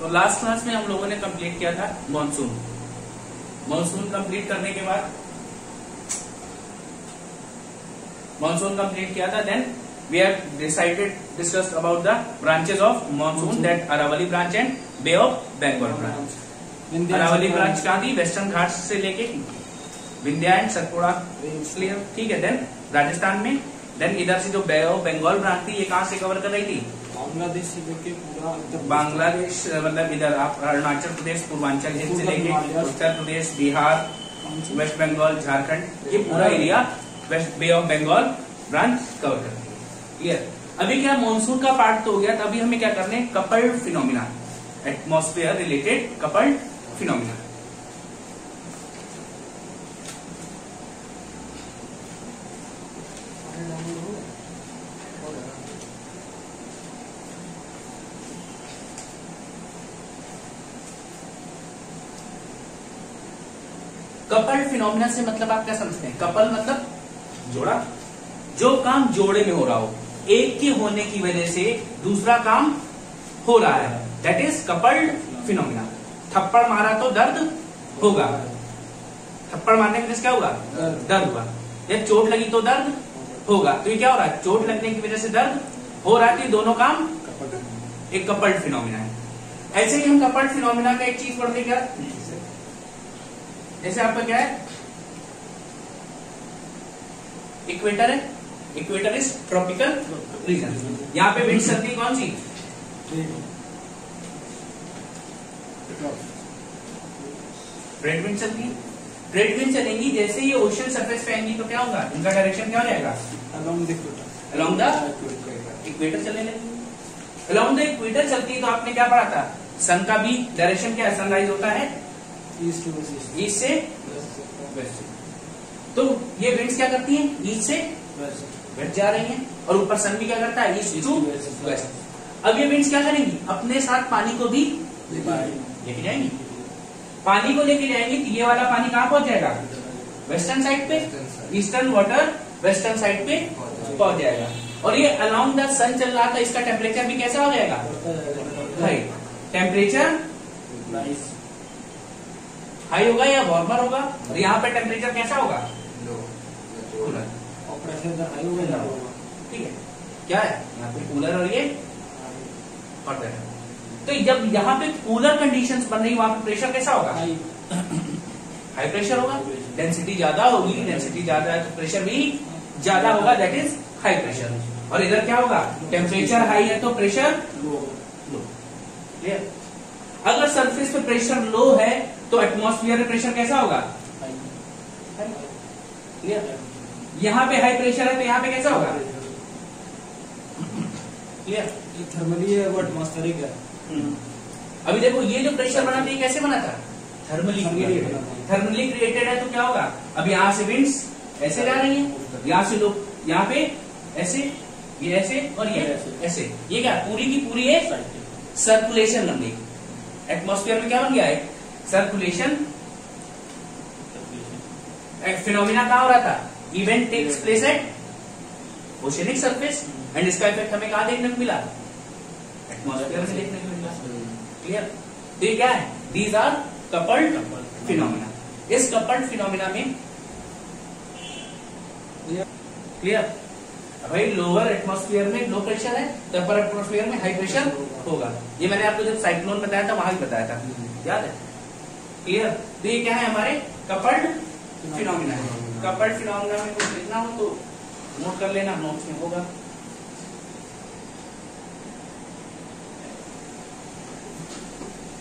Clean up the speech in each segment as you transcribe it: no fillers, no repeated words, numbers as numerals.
तो last class में हम लोगों ने कंप्लीट किया था मॉनसून। मॉनसून कंप्लीट करने के बाद मॉनसून कंप्लीट किया था, then we have discussed about the branches of monsoon, that Aravalli branch and Bay of Bengal branch. Aravalli branch कहाँ थी? वेस्टर्न घाट्स से लेके विंध्या एंड सतपुड़ा, क्लियर, ठीक है। देन राजस्थान में, देन इधर से जो बे ऑफ बंगाल ब्रांच थी ये कहाँ से कवर कर रही थी? बांग्लादेश से लेके पूरा बांग्लादेश, मतलब इधर आप अरुणाचल प्रदेश पूर्वांचल से लेके उत्तर प्रदेश, बिहार, वेस्ट बंगाल, झारखंड, ये पूरा area west Bay of Bengal branch cover करती है, क्लियर। अभी क्या मॉनसून का पार्ट तो हो गया, तभी हमें क्या करने हैं? Coupled phenomena, atmosphere related coupled phenomena. Coupled phenomena से मतलब आप क्या समझते हैं? कपल मतलब जोड़ा, जो काम जोड़े में हो रहा हो, एक के होने की वजह से दूसरा काम हो रहा है, दैट इज कपल्ड फिनोमिना। थप्पड़ मारा तो दर्द होगा, थप्पड़ मारने की वजह से क्या होगा? दर्द होगा। या चोट लगी तो दर्द होगा, तो ये क्या हो रहा है? चोट लगने की वजह से दर्द हो रहा है, तो दोनों काम एक कपल्ड फिनोमिना है। ऐसे ही हम कपल्ड फिनोमिना का एक चीज पढ़ते क्या, जैसे आपका क्या है? इक्वेटर है, इक्वेटर इज ट्रॉपिकल रीजन। यहाँ पे विंड चलती है कौन सी? ट्रेड विंड चलती है। ट्रेड विंड चलेंगी, जैसे ये ओशन सरफेस पे आएंगी तो क्या होगा? इनका डायरेक्शन क्या हो जाएगा? अलोंग द इक्वेटर चलने लगेगी। अलोंग द इक्वेटर चलती है तो आपने क्या पढ़ा था? सन का भी डायरेक्शन क्या है? सनराइज होता है ईस्ट से वेस्ट। तो ये विंड्स क्या करती हैं? ईस्ट से वेस्ट जा रही हैं, और ऊपर सन भी क्या करता है? East to west. अब ये विंड्स क्या करेंगी? अपने साथ पानी को भी लेके जाएंगी। पानी को लेके जाएंगी तो ये वाला पानी कहाँ पहुंच जाएगा? वेस्टर्न साइड पे। ईस्टर्न वाटर वेस्टर्न साइड पे पहुंच जाएगा। और ये अलोंग द सन चल रहा था, इसका टेम्परेचर भी कैसा हो जाएगा? हाई। टेम्परेचर हाई होगा या वार्मर होगा, और यहाँ पे टेम्परेचर कैसा होगा? कूलर। और प्रेशर हाई होगा, ठीक है, क्या है यहाँ पे? कूलर, और ये हॉट है। तो जब यहाँ पे कूलर कंडीशंस बन रही, वहां पे प्रेशर कैसा होगा? हाई प्रेशर होगा। डेंसिटी ज्यादा होगी, डेंसिटी ज्यादा है तो प्रेशर भी ज्यादा होगा, दैट इज हाई प्रेशर। और इधर क्या होगा? टेम्परेचर हाई है तो प्रेशर लो। क्लियर? अगर सरफेस पे प्रेशर लो है तो एटमॉस्फेयर में प्रेशर कैसा होगा? क्लियर? यहाँ पे हाई प्रेशर है तो यहाँ पे कैसा होगा? क्लियर? थर्मली है वो एटमॉस्फेरिक है। अभी देखो ये जो प्रेशर बना था ये कैसे बना था? Thermally created. थर्मली क्रिएटेड है तो क्या होगा? अब यहाँ से विंड्स ऐसे जा रही है, यहाँ से लोग यहाँ पे ऐसे, ये ऐसे और ये ऐसे, ये क्या पूरी की पूरी है सर्कुलेशन बन गई। एटमॉस्फेयर में क्या बन गया? एक सर्कुलेशन। फिनोमिना कहाँ हो रहा था? Event takes place at oceanic surface, and इसका इफेक्ट हमें कहाँ देखने को मिला? एटमॉस्फेयर में देखने को मिला। क्लियर? तो ये क्या है? These are coupled phenomena. इस कपल्ड फिनोमिना में क्लियर भाई, लोअर एटमॉस्फेयर में लो प्रेशर है तो अपर एटमॉस्फेयर में हाई प्रेशर होगा। ये मैंने आपको जब साइक्लोन बताया था वहां भी बताया था, याद है? क्लियर? तो ये क्या है? हमारे कपल्ड फिनोमिना है। कपल्ड फिनोमिना में कुछ लिखना हो तो नोट कर लेना, नोट्स में होगा।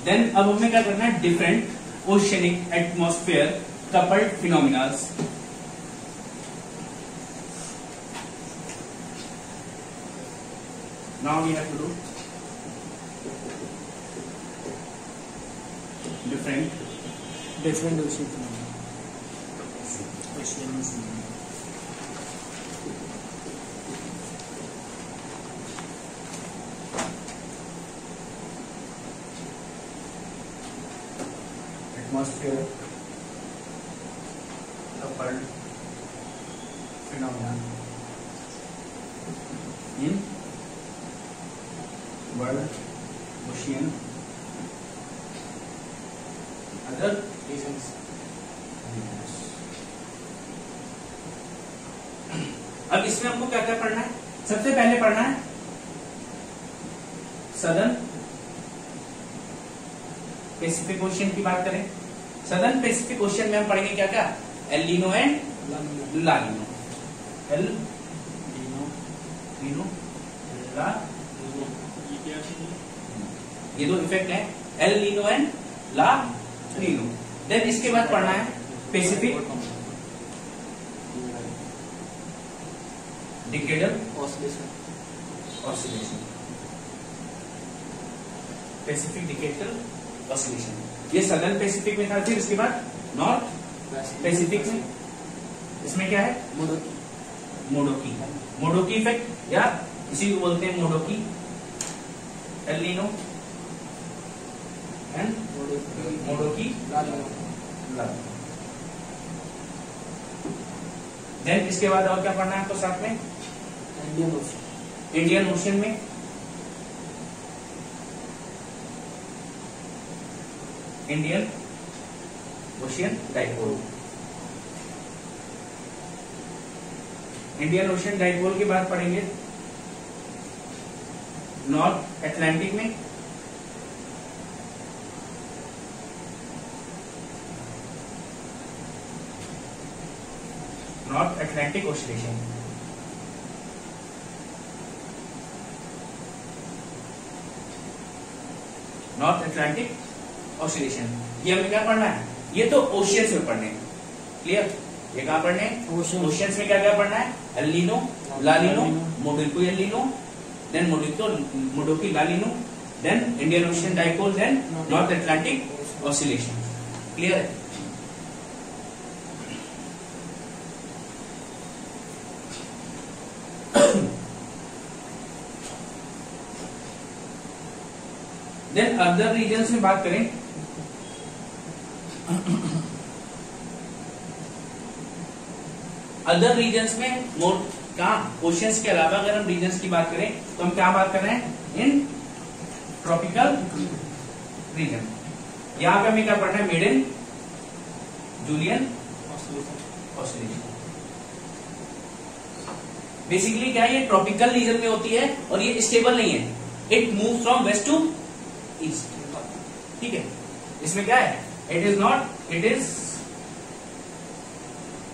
देन अब हमें क्या करना है? Different oceanic atmosphere coupled phenomenas. Now we have to do different ocean atmosphere coupled phenomena in world ocean other regions. अब इसमें हमको क्या क्या पढ़ना है? सबसे पहले पढ़ना है सदर्न पैसिफिक ओशियन की बात करें। सदर्न पैसिफिक ओशियन में हम पढ़ेंगे क्या क्या? El Nino and La Nino. El Nino La Nino, ये दो इफेक्ट है, El Nino and La Nino. Then इसके बाद पढ़ना है Pacific decadal oscillation. Pacific decadal oscillation ये सदर्न पैसिफिक में था। फिर उसके बाद नॉर्थ पैसिफिक में, इसमें क्या है? मोडोकी। मोडोकी इफेक्ट या इसी को बोलते हैं Modoki, El Nino and Modoki La. Then इसके बाद और क्या पढ़ना है आपको साथ में? इंडियन ओशियन में Indian Ocean dipole. Indian Ocean dipole के बाद पढ़ेंगे नॉर्थ अटलांटिक में North Atlantic oscillation. North Atlantic oscillation ये हमें क्या पढ़ना है? ये तो ओशियंस में पढ़ने, क्लियर? ये कहां पढ़ने? ओशियंस में क्या क्या पढ़ना है? El Nino, La Nino, Modoki El Nino, then Modoki La Nino, then Indian Ocean dipole, then North Atlantic oscillation. Clear है? देन अदर रीजन्स में बात करें, अदर रीजन्स में कहा ओशियंस के अलावा अगर हम रीजन्स की बात करें तो हम क्या बात कर रहे हैं? In tropical region. यहां पे हमें क्या पढ़ना है? Maiden Julian oscillation. बेसिकली क्या है? ये ट्रॉपिकल रीजन में होती है और ये स्टेबल नहीं है, it move from west to east. ठीक है, इसमें क्या है? It is not, it is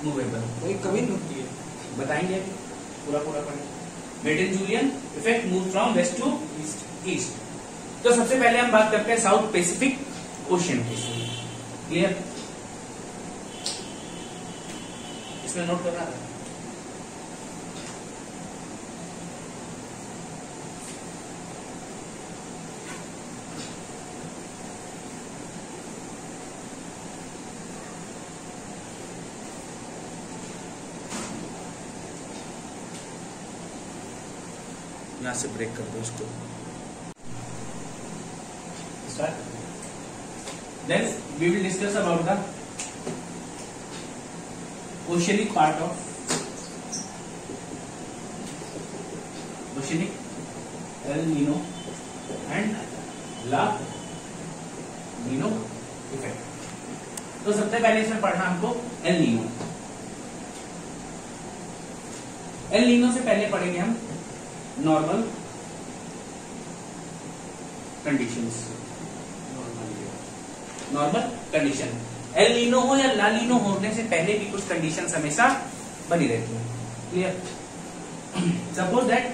movable. कभी रुकती है, बताएंगे पूरा पढ़ेंगे। Madden Julian effect move from west to east. तो सबसे पहले हम बात करते हैं साउथ पैसिफिक ओशियन की। क्लियर? इसमें नोट करना है। यहां से ब्रेक कर दो उसको। Then we will discuss about the oceanic part of oceanic El Nino and La Nino effect। तो सबसे पहले इसमें पढ़ना हमको एल नीनो। एल नीनो से पहले पढ़ेंगे हम normal conditions. Normal condition, El Nino हो या ला नीनो होने से पहले भी कुछ कंडीशंस हमेशा बनी रहती है। क्लियर? सपोज दैट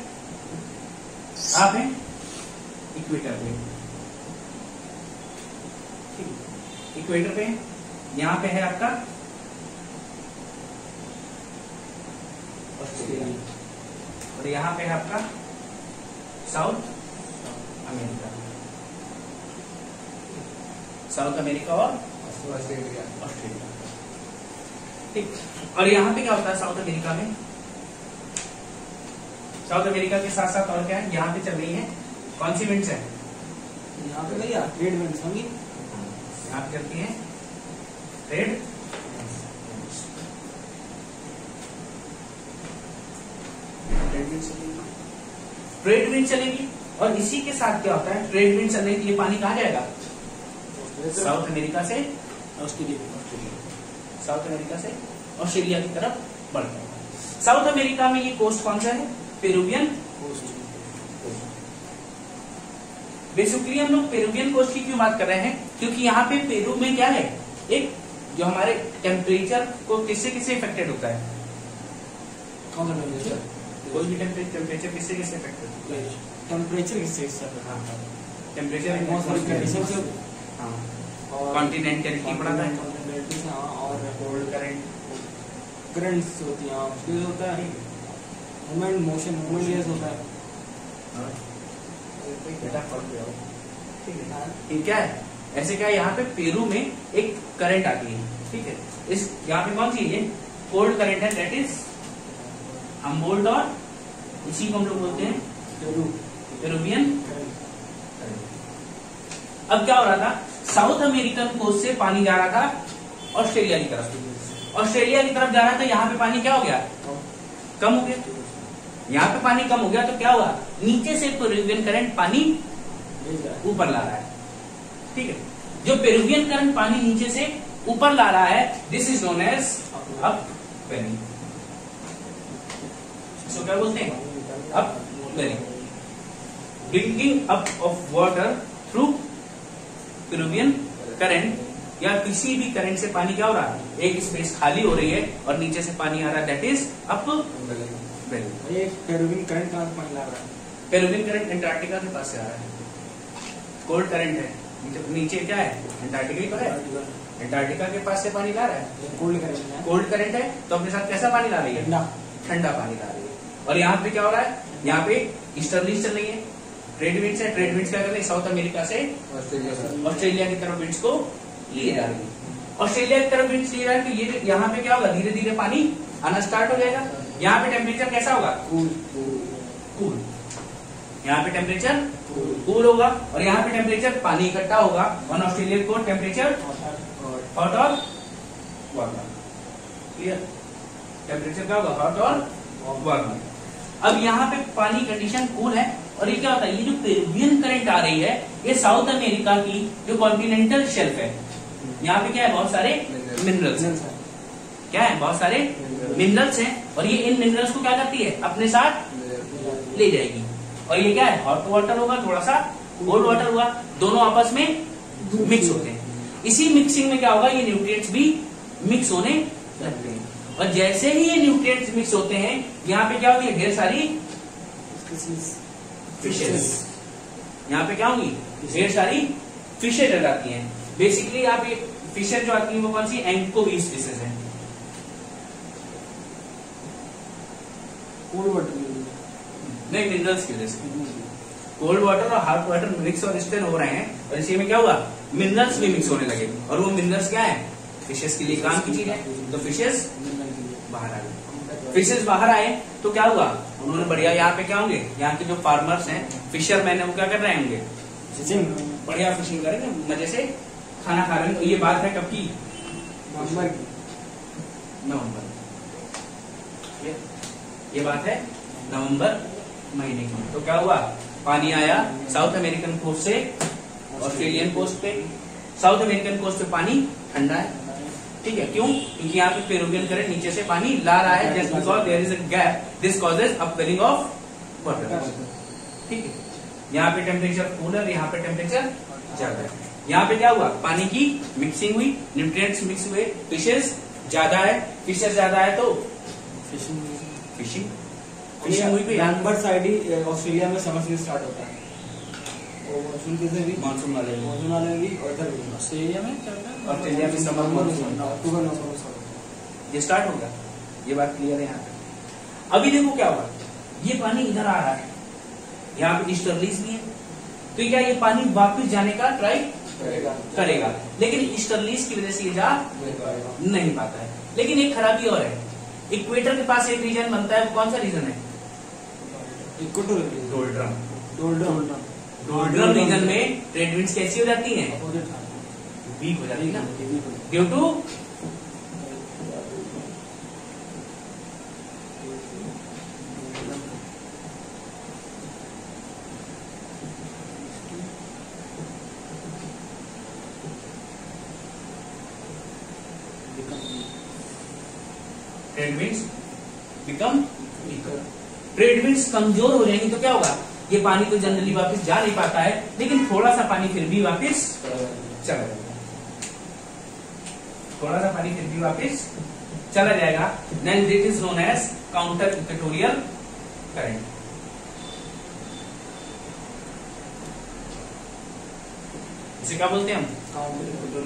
आप हैं इक्वेटर पे, इक्वेटर पे यहां पे है आपका ऑस्ट्रेलिया और यहां पे है आपका साउथ अमेरिका। साउथ अमेरिका और ऑस्ट्रेलिया। ठीक, और यहां पे क्या होता है साउथ अमेरिका में? साउथ अमेरिका के साथ साथ और क्या है? यहां पे चल रही है कौन सी विंड्स है? यहाँ पे भैया ट्रेड विंड्स होंगी, यहाँ पे चलती है ट्रेड ट्रेड विंड चलेगी। और इसी के साथ क्या होता है? ट्रेड विंड चलने के लिए पानी कहाँ जाएगा? साउथ अमेरिका से ऑस्ट्रेलिया, साउथ अमेरिका से ऑस्ट्रेलिया की तरफ बढ़ता है। साउथ अमेरिका में ये कोस्ट कौन सा है? Peruvian coast. बेसिकली हम लोग पेरुवियन कोस्ट की क्यों बात कर रहे हैं? क्योंकि यहाँ पे पेरू में क्या है, एक जो हमारे टेम्परेचर को किससे किससे इफेक्टेड होता है? कौन सा टेम्परेचर? कोई भी टेम्परेचर किससे किससे इफेक्टेड होता है? टेम्परेचर किससे इससे? टेम्परेचर एटमॉस्फेरिक कंडीशन से, कॉन्टिनेंटलिटी बढ़ाता है और कोल्ड करंट करंट्स होती हैं, उसके होता है मूवमेंट, मोशन, मूवमेंट लेस होता है। ठीक है। ऐसे क्या है, यहाँ पे पेरू में एक करंट आती है, ठीक है। इस यहाँ पे कौन सी है? कोल्ड करंट है, दैट इज हम्बोल्ट, और इसी को हम लोग बोलते हैं पेरुवियन करंट। अब क्या हो रहा था, साउथ अमेरिकन कोस्ट से पानी जा रहा था ऑस्ट्रेलिया की तरफ। ऑस्ट्रेलिया की तरफ जा रहा था, यहाँ पे पानी क्या हो गया? कम हो गया। यहाँ पे पानी कम हो गया तो क्या हुआ, नीचे से पेरुवियन करंट पानी ऊपर ला रहा है, ठीक है। जो पेरुवियन करंट पानी नीचे से ऊपर ला रहा है, this is known as upwelling. इसको क्या बोलते हैं? Upwelling. Bringing up of water through Peruvian current, या किसी भी करंट से पानी क्या हो रहा है, एक स्पेस खाली हो रही है और नीचे से पानी आ रहा है, दैट इज अपवेलिंग। ये पेरुवियन करंट कहाँ से पानी ला रहा है? पेरुवियन करंट अंटार्कटिका के पास से आ रहा है, कोल्ड करंट है। नीचे क्या है, अंटार्कटिका ही तो है, अंटार्कटिका के पास से पानी ला रहा है, कोल्ड करंट है। कोल्ड करंट है, तो अपने साथ कैसा पानी ला रही है? ठंडा पानी ला रही है। और यहाँ पे क्या हो रहा है, यहाँ पे ईस्टर्लीज चल रही है, ट्रेड विंड्स है। ट्रेड विंड्स क्या कर रही है, साउथ अमेरिका से ऑस्ट्रेलिया की तरफ विंड्स को लिए जा रही है। ऑस्ट्रेलिया की तरफ विंड्स लिए जा रही है, तो ये यहाँ पे क्या होगा, धीरे धीरे पानी आना स्टार्ट हो जाएगा। यहाँ पे टेम्परेचर कैसा होगा? कूल। यहाँ पे टेम्परेचर कूल होगा, और यहाँ पे टेम्परेचर पानी इकट्ठा होगा। ऑन ऑस्ट्रेलिया को टेम्परेचर हॉट और वार्म। क्लियर? टेम्परेचर क्या होगा, हॉट और वार्म। अब यहाँ पे पानी कंडीशन कूल है, और ये क्या होता है, ये जो पेरुवियन करंट आ रही है, ये साउथ अमेरिका की जो कॉन्टिनेंटल शेल्फ है, यहाँ पे क्या है, बहुत सारे मिनरल्स हैं। क्या है, बहुत सारे मिनरल्स हैं, और ये इन मिनरल्स को क्या करती है, अपने साथ ले जाएगी। और ये क्या है, हॉट वाटर होगा, थोड़ा सा कोल्ड वाटर होगा, दोनों आपस में मिक्स होते हैं। इसी मिक्सिंग में क्या होगा, ये न्यूट्रिएंट्स भी मिक्स होने लगते हैं। और जैसे ही ये न्यूट्रिएंट्स मिक्स होते हैं, यहाँ पे क्या होगी, ढेर सारी फिशेस। यहाँ पे क्या होंगी, ढेर सारी फिशेज आ जाती हैं। बेसिकली यहाँ पे फिशेज जो आती है वो कौन सी, एंकोवीज फिशेज हैं। कोल्ड वाटर नहीं, मिनरल्स की वजह से कोल्ड वाटर और हॉट वाटर मिक्स और स्टेन हो रहे हैं, और इसी में क्या हुआ, मिनरल्स भी मिक्स होने लगे। और वो मिनरल्स क्या है, फिशेस के लिए काम की चीज है। तो फिशेस बाहर आ गए। फिशेस बाहर आए तो क्या हुआ, उन्होंने बढ़िया, यहाँ पे क्या होंगे, यहाँ के जो फार्मर्स हैं, फिशरमैन है, वो क्या कर रहे होंगे, बढ़िया फिशिंग करेंगे, मजे से खाना खा रहे हैं। ये बात है कब की, नवंबर। ये बात है नवंबर महीने की। तो क्या हुआ, पानी आया साउथ अमेरिकन कोस्ट से ऑस्ट्रेलियन कोस्ट पे। साउथ अमेरिकन कोस्ट पे पानी ठंडा है, ठीक है। क्यों, क्योंकि यहाँ पे पेरुवियन करंट नीचे से पानी ला रहा है, just because there is a gap, this causes upwelling of water, ठीक है। यहाँ पे टेम्परेचर कूलर, यहाँ पे टेम्परेचर ज्यादा है। यहाँ पे क्या हुआ, पानी की मिक्सिंग हुई, न्यूट्रिएंट्स मिक्स हुए, फिशेस ज्यादा है। फिशेस ज्यादा है तो फिशिंग हुई भी। नवंबर साइड ही ऑस्ट्रेलिया में समर सीजन स्टार्ट होता है, मानसून वाले भी, और इधर भी ऑस्ट्रेलिया में समर मानसून अक्टूबर नवंबर ये स्टार्ट होगा। ये बात क्लियर है यहाँ पे। अभी देखो क्या हुआ, ये पानी इधर आ रहा है, यहाँ पे ईस्टर्लीज भी है, तो क्या ये पानी वापस जाने का ट्राई करेगा, लेकिन ईस्टर्लीज की वजह से ये जा नहीं पाता है। लेकिन एक खराबी और है, इक्वेटर के पास एक रीजन बनता है, कौन सा रीजन है, डोल्ड्रम रीजन में ट्रेड विंड्स कैसी हो जाती हैं, वीक हो जाती है ना, due to trade winds become weaker. Trade winds कमजोर हो जाएंगी तो क्या होगा, ये पानी तो जनरली वापस जा नहीं पाता है, लेकिन थोड़ा सा पानी फिर भी वापस चला जाएगा, थोड़ा सा पानी फिर भी वापस चला जाएगा। Then this is known as counter equatorial current. इसे क्या बोलते हैं हम,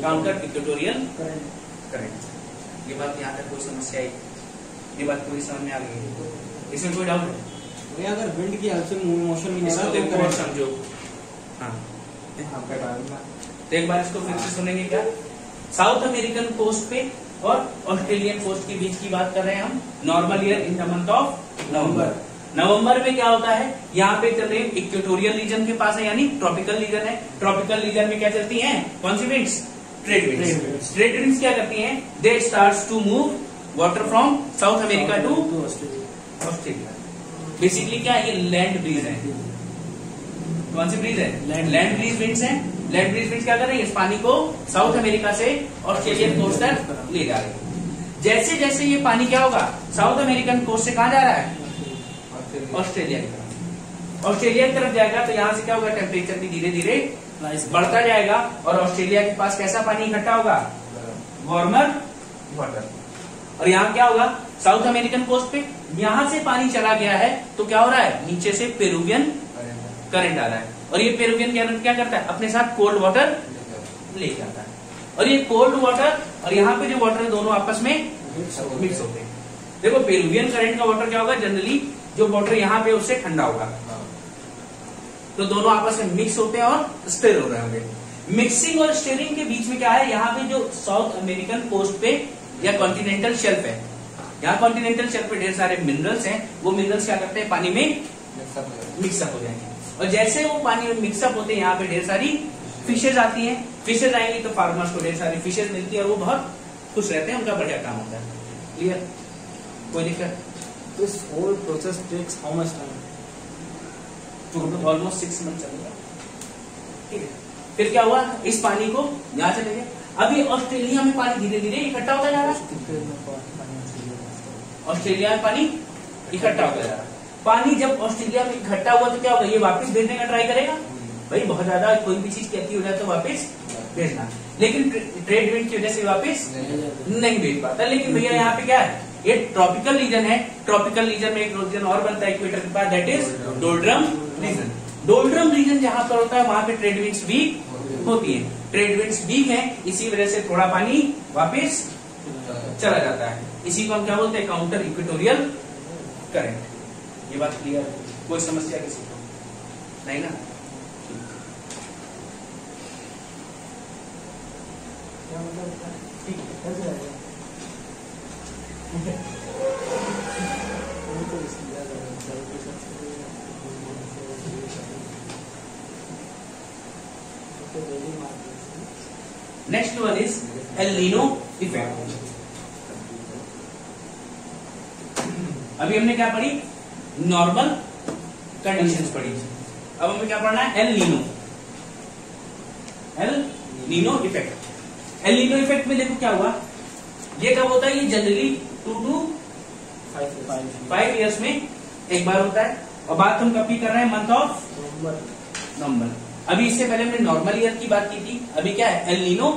काउंटर इक्वेटोरियल करंट। ये बात यहाँ तक कोई समस्या आई, ये बात पूरी समझ में आ गई है, इसमें कोई डाउट है? अगर विंड की हेल्प से मोशन नहीं इसको हो तो और समझो। हाँ, तो एक बार इसको फिर से सुनेंगे क्या। साउथ अमेरिकन कोस्ट पे और ऑस्ट्रेलियन कोस्ट के बीच की बात कर रहे हैं हम। Normal year in the month of November. नवंबर में क्या होता है, यहाँ पे चल रहे इक्वेटोरियल रीजन के पास है, यानी ट्रॉपिकल रीजन है। ट्रॉपिकल रीजन में क्या चलती हैं, कौन सी winds, trade winds. Trade winds क्या करती हैं, they starts to move water from South America to Australia. Basically क्या है, ये लैंड ब्रीज है। कौन सी ब्रीज है, लैंड ब्रीज विंड्स है। लैंड ब्रीज विंड्स क्या कर रही है, इस पानी को साउथ अमेरिका से ऑस्ट्रेलियन कोस्ट तक ले जा रही है। जैसे जैसे ये पानी क्या होगा, साउथ अमेरिकन कोस्ट से कहां जा रहा है, ऑस्ट्रेलिया की तरफ। ऑस्ट्रेलिया की तरफ जाएगा तो यहाँ से क्या होगा, टेम्परेचर भी धीरे धीरे बढ़ता जाएगा और ऑस्ट्रेलिया के पास कैसा पानी इकट्ठा होगा, वार्मर वाटर। और यहाँ क्या होगा, साउथ अमेरिकन कोस्ट पे यहां से पानी चला गया है तो क्या हो रहा है, नीचे से पेरुवियन करंट आ रहा है। और ये पेरुवियन करंट क्या करता है, अपने साथ कोल्ड वाटर ले जाता है। और ये कोल्ड वाटर और यहाँ पे जो वाटर है दोनों आपस में मिक्स होते हैं। देखो पेरुवियन करंट का वाटर क्या होगा, जनरली जो वाटर यहाँ पे उससे ठंडा होगा, तो दोनों आपस में मिक्स होते हैं और स्टिर हो रहे होंगे। मिक्सिंग और स्टिरिंग के बीच में क्या है, यहाँ पे जो साउथ अमेरिकन कोस्ट पे या कॉन्टिनेंटल शेल्फ है, यहाँ कॉन्टिनेंटल शेल्फ पे ढेर सारे मिनरल्स हैं। वो मिनरल्स क्या करते हैं, पानी में मिक्सअप हो जाएंगे। और जैसे वो पानी में मिक्सअप होते हैं, यहाँ पे ढेर सारी फिशेज आती हैं। फिशेज आएंगी तो फार्मर्स को ढेर सारी फिशेज मिलती है और वो बहुत खुश रहते हैं, उनका बढ़िया काम होता है। क्लियर, कोई दिक्कत? This whole process takes how much time? Almost 6 month चलेगा। ठीक है, फिर क्या हुआ, इस पानी को यहाँ से लेके अभी ऑस्ट्रेलिया में पानी धीरे धीरे इकट्ठा होता जा रहा है। ऑस्ट्रेलिया में पानी इकट्ठा होता जा रहा है। पानी जब ऑस्ट्रेलिया में इकट्ठा हुआ तो क्या होगा, ये वापस भेजने का ट्राई करेगा। भाई बहुत ज्यादा कोई भी चीज कहती हो जाए तो वापस भेजना, लेकिन ट्रेड विंड की वजह से वापस नहीं भेज पाता। लेकिन भैया यहाँ पे क्या है, ये ट्रॉपिकल रीजन है। ट्रॉपिकल रीजन में एक रीजन और बनता है इक्वेटर के पास, that is doldrum region. Doldrum region जहां पर होता है वहां पे ट्रेड विंड्स वीक होती है। ट्रेड विंड्स वीक है, इसी वजह से थोड़ा पानी वापस चला जाता है। इसी को हम क्या बोलते हैं, काउंटर इक्वेटोरियल करंट। ये बात क्लियर है, कोई समस्या किसी को नहीं ना? Next one is L Nino effect. अभी हमने क्या पढ़ी, नॉर्मल कंडीशंस पढ़ी। अब हमें क्या पढ़ना है, El Nino. El Nino effect. L Nino effect में देखो क्या हुआ, ये कब होता है, ये जनरली 2 to 5 ईयर्स में एक बार होता है। और बात हम कब की कर रहे हैं, मंथ ऑफ नवंबर। अभी इससे पहले हमने नॉर्मल ईयर की बात की थी, अभी क्या है, एल नीनो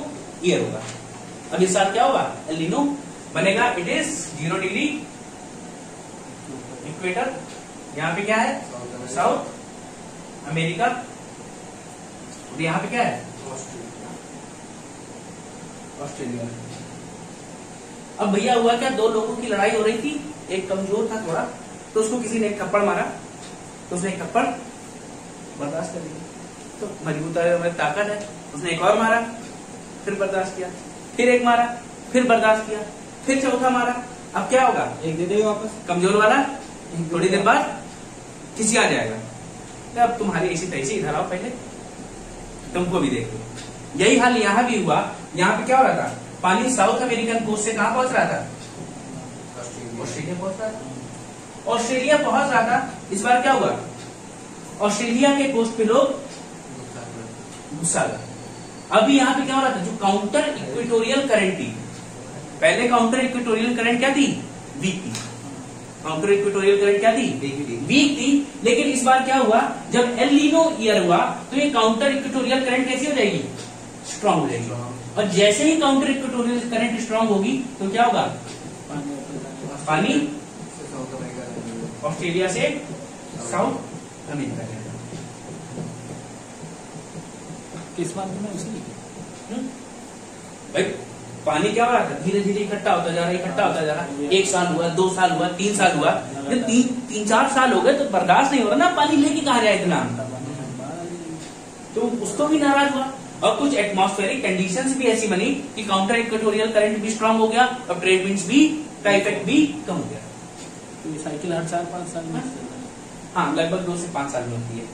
ईयर होगा। अब इस साल क्या होगा, एल नीनो बनेगा। इट इज 0 डिग्री इक्वेटर, यहाँ पे क्या है, साउथ अमेरिका, और यहाँ पे क्या है, ऑस्ट्रेलिया। अब भैया हुआ क्या, 2 लोगों की लड़ाई हो रही थी, एक कमजोर था थोड़ा, तो उसको किसी ने एक थप्पड़ मारा, तो उसने एक थप्पड़ बर्दाश्त कर लिया। तो मजबूत है, ताकत है, उसने एक और मारा, फिर बर्दाश्त किया, फिर एक मारा, फिर बर्दाश्त किया, फिर चौथा मारा। अब क्या होगा, एक दे देगा वापस, कमजोर वाला थोड़ी देर बाद किसी आ जाएगा। तो अब तुम्हारी ऐसी तैसी इधर आओ, पहले तुमको भी देख लो। यही हाल यहाँ भी हुआ। यहाँ पे क्या हो रहा था, पानी साउथ अमेरिकन कोस्ट से कहां पहुंच रहा था, ऑस्ट्रेलिया पहुंच रहा था। ऑस्ट्रेलिया पहुंच रहा था, इस बार क्या हुआ, ऑस्ट्रेलिया के कोस्ट पे लोग गुस्सा गए। अभी यहाँ पे क्या हो रहा था, जो काउंटर इक्वेटोरियल करंट थी, पहले काउंटर इक्वेटोरियल करंट क्या थी, वीक थी, काउंटर इक्वेटोरियल करंट क्या थी, वीक थी। लेकिन इस बार क्या हुआ, जब एल नीनो ईयर हुआ तो ये काउंटर इक्वेटोरियल करंट कैसी हो जाएगी, स्ट्रांग हो जाएगी। और जैसे ही काउंटर इक्वेटोरियल करंट स्ट्रांग होगी तो क्या होगा, पानी ऑस्ट्रेलिया से साउथ अमेरिका जाएगा। किस बात में उसी भाई पानी क्या हो रहा था, धीरे धीरे इकट्ठा होता जा रहा है, इकट्ठा होता जा रहा है। 1 साल हुआ, 2 साल हुआ, 3 साल हुआ, जब 3-4 साल हो गए तो बर्दाश्त नहीं हो रहा ना, पानी लेके कहा जाए इतना, तो उसको भी नाराज हुआ। और कुछ एटमॉस्फेरिक कंडीशंस भी ऐसी बनी कि काउंटर इक्वेटोरियल करंट भी स्ट्रांग हो गया और ट्रेड विंड्स भी का इफेक्ट भी कम हो गया। तो ये साइकिल हर 4-5 साल में, हाँ लगभग 2 से 5 साल में होती है,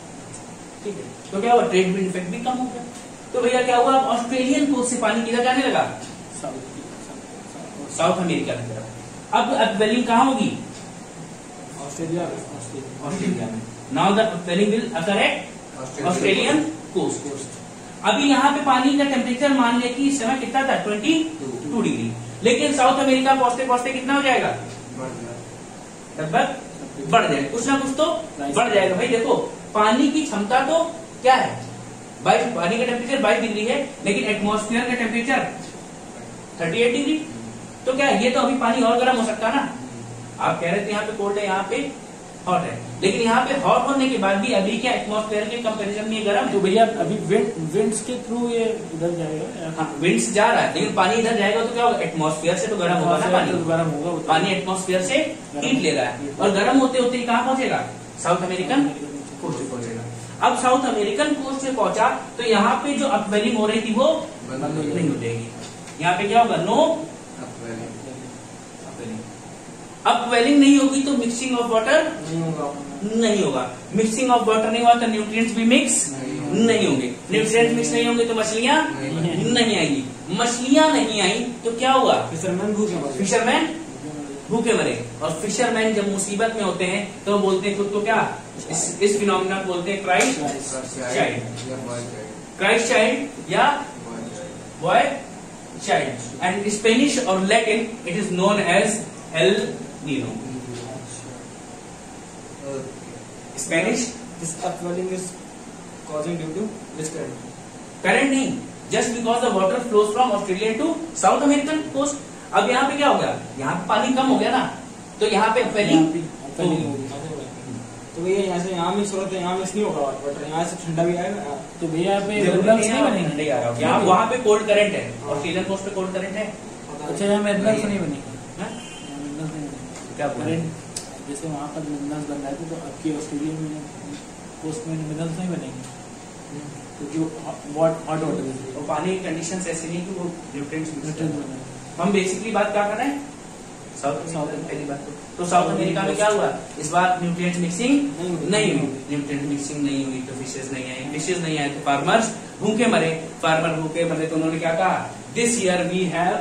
ठीक है। तो क्या हुआ, ट्रेड विंड इफेक्ट भी कम हो गया। तो भैया क्या हुआ, ऑस्ट्रेलियन कोस्ट से पानी किधर जाने लगा, साउथ अमेरिका की तरफ। अब वेलिंग कहाँ होगी, ऑस्ट्रेलिया में। Now the welling will occur at Australian coast. अभी यहाँ पे पानी का टेम्परेचर मान लिया कि इस समय कितना था, 22 डिग्री, लेकिन साउथ अमेरिका पहुंचते पहुंचते कितना हो जाएगा, लगभग बढ़ जाएगा, कुछ ना कुछ तो बढ़ जाएगा। भाई देखो पानी की क्षमता तो क्या है, 22, पानी का टेम्परेचर 22 डिग्री है, लेकिन एटमॉस्फेयर का टेम्परेचर 38 डिग्री। तो क्या ये तो अभी पानी और गर्म हो सकता है ना। आप कह रहे थे यहाँ पे कोल्ड है, यहाँ पे हॉट है, लेकिन यहाँ पे हॉट होने के बाद भी अभी क्या एटमॉस्फेयर के कंपैरिजन में गर्म है। तो भैया अभी विंड्स के थ्रू ये इधर जाएगा, हाँ विंड्स जा रहा है, लेकिन पानी इधर जाएगा तो क्या होगा, एटमॉस्फेयर से तो गर्म होगा ना, पानी गर्म होगा, पानी एटमॉस्फेयर से हीट ले रहा है, और गर्म होते होते कहाँ पहुंचेगा, साउथ अमेरिकन कोस्ट पे पहुंचेगा। अब साउथ अमेरिकन कोस्ट पे पहुंचा तो यहाँ पे जो अपवेलिंग हो रही थी वो नहीं हो जाएगी। यहाँ पे क्या होगा, नो अपवेलिंग नहीं होगी तो मिक्सिंग ऑफ वाटर नहीं होगा। मिक्सिंग ऑफ वाटर नहीं हुआ तो न्यूट्रिएंट्स भी मिक्स नहीं होंगे। न्यूट्रिएंट्स मिक्स नहीं होंगे तो मछलियां नहीं आएगी। मछलियां नहीं आई तो क्या हुआ, फिशरमैन भूखे मरे। और फिशरमैन जब मुसीबत में होते हैं तो बोलते हैं खुद को क्या, इस फिनोमिना को बोलते हैं क्राइस्ट चाइल्ड, क्राइस्ट चाइल्ड या बॉय चाइल्ड। एंड स्पेनिश और Latin it is known as El Nino. Spanish This upwelling is causing due to which current? Current नहीं, just because the water flows from Australia to South American coast. अब यहाँ पे क्या हो गया, यहाँ पे पानी कम हो गया ना, तो यहाँ पे अपवेलिंग तो भैया यहाँ से यहाँ मिक्स हो रहा है, यहाँ मिक्स नहीं होगा वाटर, यहाँ से ठंडा भी आएगा। तो भैया यहाँ पे नहीं आ रहा, यहाँ वहाँ पे कोल्ड करंट है, ऑस्ट्रेलियन कोस्ट पे कोल्ड करंट है। अच्छा यहाँ मिनरल्स नहीं बनेगा, क्या बोल, जैसे वहाँ पर मिनरल्स बन रहे थे तो आपकी ऑस्ट्रेलिया में कोस्ट में मिनरल्स नहीं बनेंगे, क्योंकि हॉट वाटर है और पानी की कंडीशंस ऐसी नहीं कि वो न्यूट्रिएंट्स। हम बेसिकली बात क्या कर रहे हैं, साउथ पहली बात तो साउथ अमेरिका में क्या हुआ, इस बार न्यूट्रिएंट मिक्सिंग नहीं हुई। न्यूट्रिएंट मिक्सिंग नहीं हुई तो फिशेज नहीं आई, फिशेज नहीं आए तो फार्मर्स भूखे मरे। फार्मर भूखे मरे तो उन्होंने क्या कहा, this year we have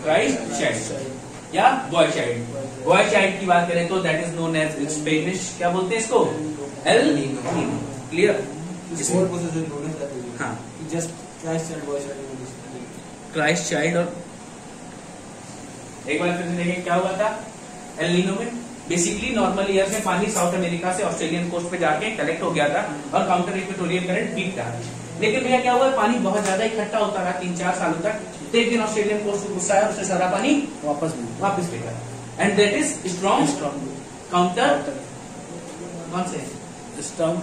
Christ child या बॉय चाइल्ड। बॉय चाइल्ड की बात करें तो that is known as Spanish, क्या बोलते हैं इसको, एल नीनो। क्लियर, हाँ just Christ child boy child, Christ child. और एक बार फिर से देखें क्या हुआ था एल नीनो में। बेसिकली नॉर्मल ईयर में पानी साउथ अमेरिका से ऑस्ट्रेलियन कोस्ट पे जाके कलेक्ट हो गया था और काउंटर इक्वेटोरियल करंट वीक था। लेकिन भैया क्या हुआ, पानी बहुत ज्यादा इकट्ठा होता रहा 3-4 सालों तक। तो एक दिन ऑस्ट्रेलियन कोस्ट को गुस्सा आया, उससे सारा पानी वापस फेंका। And that is strong counter, कौन से स्ट्रॉन्ग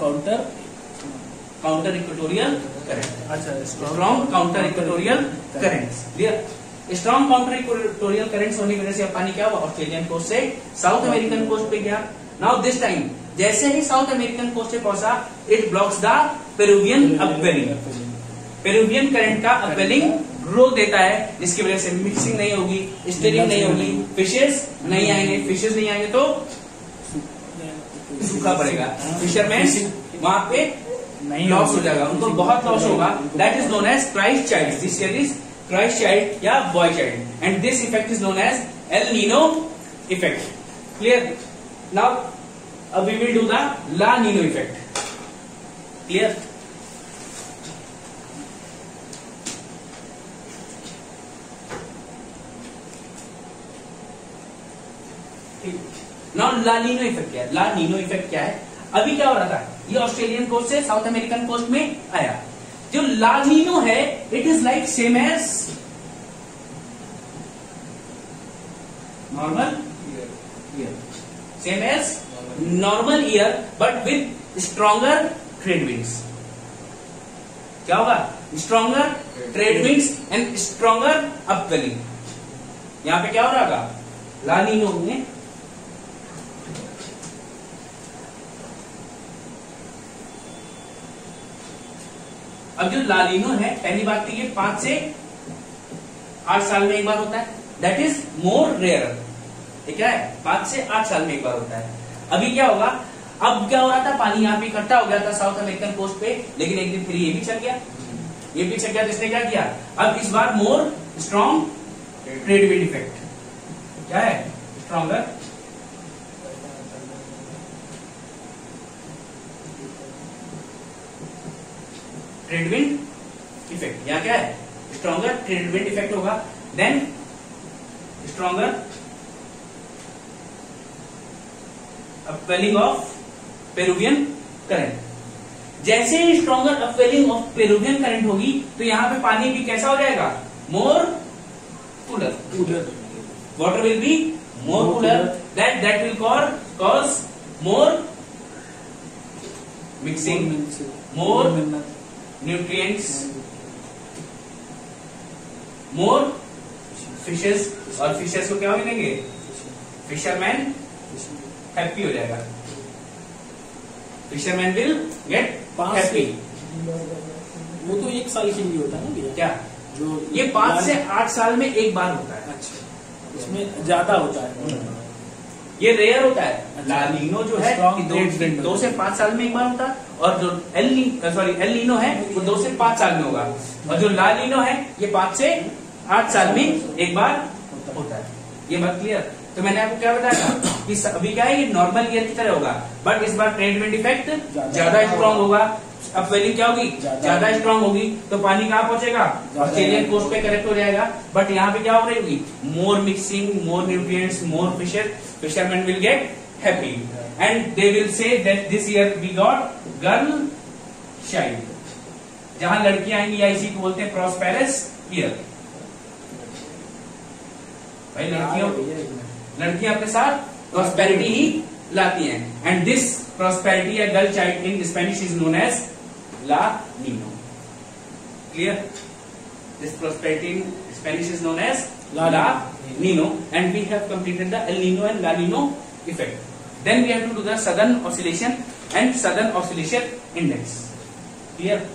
काउंटर इक्वेटोरियल करंट। अच्छा strong counter equatorial currents. Clear, strong counter equatorial currents होने की वजह से अब पानी क्या हुआ, ऑस्ट्रेलियन कोस्ट से साउथ अमेरिकन कोस्ट पे गया। नाउ दिस टाइम जैसे ही साउथ अमेरिकन कोस्ट पे पहुंचा, it blocks the Peruvian upwelling. Peruvian current का अपवेलिंग रोक देता है, जिसकी वजह से मिक्सिंग नहीं होगी, स्टीरिंग नहीं होगी, फिशेस नहीं आएंगे। फिशेस नहीं आएंगे तो सूखा पड़ेगा, फिशरमैन वहां पे लॉस हो जाएगा, उनको बहुत लॉस होगा। That is known as Christ child. This is Christ child या boy child, and this effect is known as El Nino effect. Clear, now अब we will do the La Nino effect. Clear, now La Nino effect क्या है? ला Nino effect क्या है? अभी क्या हो रहा था, ये ऑस्ट्रेलियन कोस्ट से साउथ अमेरिकन कोस्ट में आया। जो ला नीनो है it is like same as normal year, same as normal year but with stronger trade winds. क्या होगा? Stronger trade winds and stronger upwelling. यहां पे क्या हो रहा था, ला नीनो में अब जो ला नीनो है, पहली बात तो ये 5 से 8 साल में एक बार होता है, दैट इज मोर रेयर। ये क्या है? 5 से 8 साल में एक बार होता है। अभी क्या होगा, अब क्या हो रहा था, पानी यहाँ पे इकट्ठा हो गया था साउथ अमेरिकन कोस्ट पे, लेकिन एक दिन फिर ये भी चल गया, ये भी चल गया, तो इसने क्या किया, अब इस बार more strong trade wind effect. क्या है? Stronger trade wind effect. यहां क्या है? स्ट्रॉन्गर ट्रेड विंड इफेक्ट होगा। Then stronger upwelling of Peruvian current. जैसे ही stronger upwelling of Peruvian current होगी तो यहां पे पानी भी कैसा हो जाएगा, more cooler. Water will be more cooler, that will cause more mixing, more nutrients, more fishes. और फिशेस को क्या मिलेंगे? फिशरमैन हैप्पी हो जाएगा, फिशरमैन विल गेट हैप्पी। वो तो 1 साल के लिए होता है ना भैया? क्या जो ये 5 से 8 साल में एक बार होता है। अच्छा, उसमें ज्यादा होता है, ये रेयर होता है। ला नीनो जो है Strong 2 से 5 साल में एक बार होता है, और जो एल नीनो है वो 2 से 5 साल में होगा, और जो ला नीनो है ये 5 से 8 साल में एक बार होता है। ये बात क्लियर? तो मैंने आपको क्या बताया था कि अभी क्या है, ये नॉर्मल ईयर की तरह होगा, बट इस बार ट्रेड विंड इफेक्ट ज्यादा स्ट्रांग होगा, अपवेलिंग क्या होगी, ज्यादा स्ट्रांग होगी, तो पानी कहां पहुंचेगा, ऑस्ट्रेलियन कोस्ट पे कलेक्ट हो जाएगा। बट यहाँ पे क्या हो रही होगी, more mixing, more nutrients, more fisherman will get happy and they will say that this year we got girl child. जहां लड़कियां आएंगी या इसी को बोलते हैं प्रॉस्पेरस ईयर। भाई लड़कियां अपने साथ प्रॉस्पेरिटी ही लाती हैं, एंड दिस प्रॉस्पेरिटी या girl child in Spanish is known as La Nino. Clear? This prosperity in Spanish is known as La Nino, and we have completed the El Nino and La Nino effect. Then we have to do the southern oscillation and southern oscillation index. Clear?